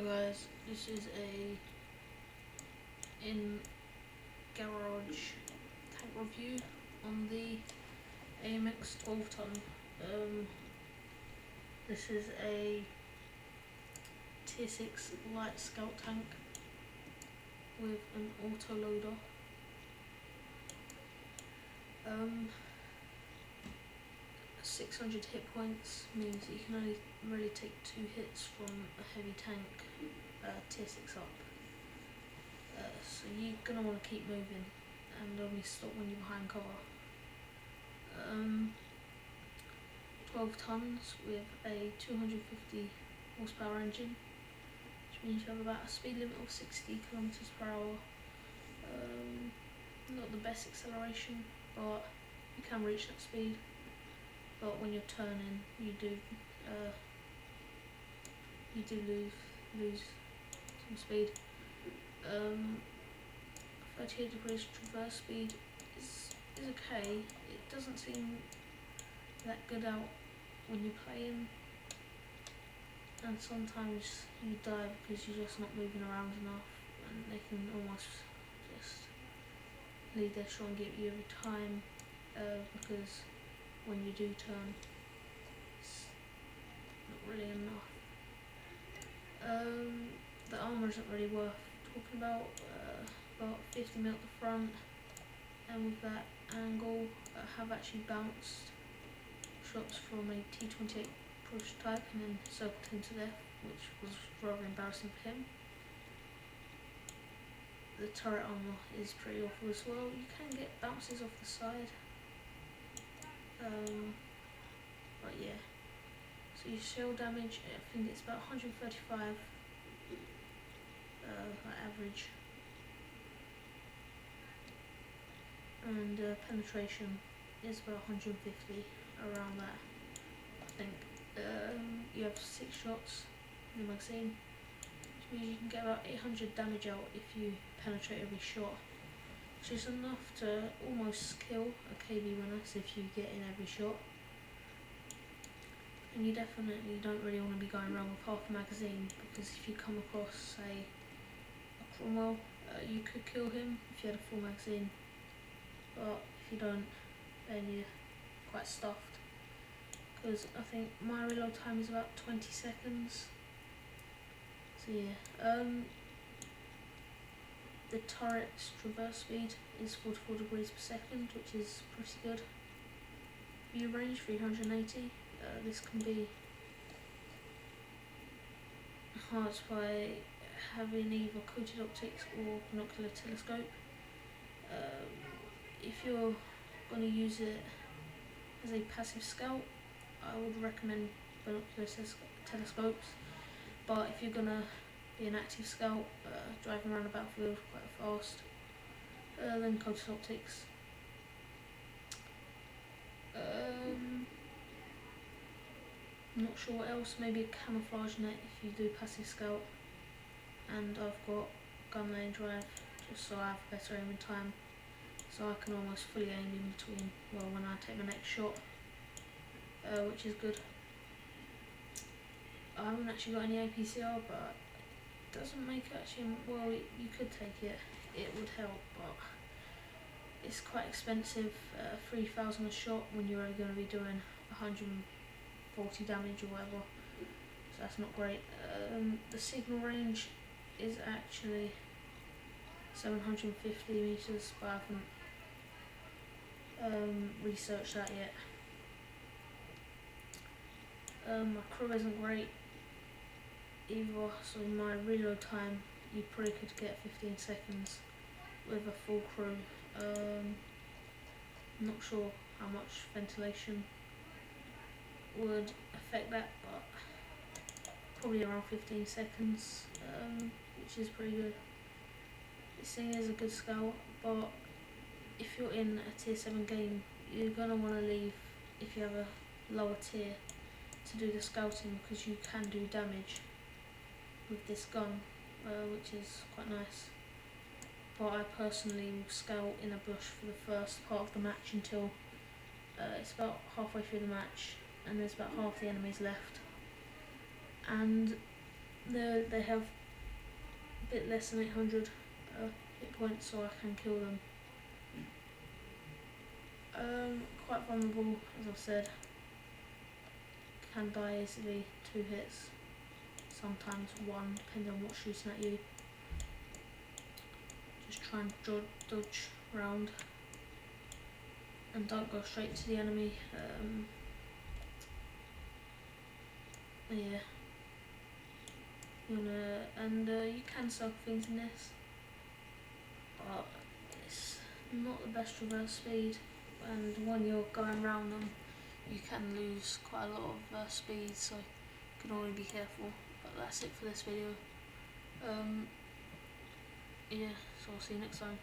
Hi guys, this is a in-garage tank review on the AMX 12 ton. This is a tier 6 light scout tank with an auto loader. 600 hit points means that you can only really take 2 hits from a heavy tank tier 6 up. So you're going to want to keep moving and only stop when you're behind cover. 12 tons with a 250 horsepower engine, which means you have about a speed limit of 60 kilometers per hour. Not the best acceleration, but you can reach that speed. But when you're turning, you do lose some speed. 38 degrees traverse speed is okay. It doesn't seem that good out when you're playing, and sometimes you die because you're just not moving around enough, and they can almost just lead their shot and get you every time, because when you do turn, it's not really enough. The armour isn't really worth talking about. About 50 mil at the front, and with that angle I have actually bounced shots from a T28 prototype and then circled him to death, which was rather embarrassing for him. The turret armour is pretty awful as well. You can get bounces off the side, but yeah. So your shell damage, I think it's about 135 average, and penetration is about 150, around that, I think. You have 6 shots in the magazine, which means you can get about 800 damage out if you penetrate every shot, which is enough to almost kill a KB winner if you get in every shot. And you definitely don't really want to be going around with half a magazine, because if you come across, say, a Cromwell, you could kill him if you had a full magazine, but if you don't, then you're quite stuffed. Because I think my reload time is about 20 seconds. So yeah, the turret's traverse speed is 44 degrees per second, which is pretty good. View range 380. This can be enhanced by having either coated optics or binocular telescope. If you're going to use it as a passive scout, I would recommend binocular telescopes, but if you're going to be an active scout, driving around the battlefield quite fast, then coated optics. Not sure what else, maybe a camouflage net if you do passive scout, and I've got gun lane drive just so I have better aiming time, so I can almost fully aim in between, well, when I take my next shot, which is good. I haven't actually got any APCR, but it doesn't make it actually, well, you could take it, it would help, but it's quite expensive. 3,000 a shot when you're only going to be doing 140 damage or whatever, so that's not great. The signal range is actually 750 meters, but I haven't researched that yet. My crew isn't great either, so my reload time, you probably could get 15 seconds with a full crew. Not sure how much ventilation would affect that, but probably around 15 seconds, which is pretty good. This thing is a good scout, but if you're in a tier 7 game, you're going to want to leave if you have a lower tier to do the scouting, because you can do damage with this gun, which is quite nice. But I personally will scout in a bush for the first part of the match until it's about halfway through the match and there's about half the enemies left, and They have a bit less than 800 hit points, so I can kill them. Quite vulnerable, as I've said. Can die easily, 2 hits, sometimes 1, depending on what's shooting at you. Just try and dodge round and don't go straight to the enemy. Yeah. You can circle things in this, but it's not the best reverse speed, and when you're going around them you can lose quite a lot of speed, so you can always be careful. But that's it for this video. Yeah, so I'll see you next time.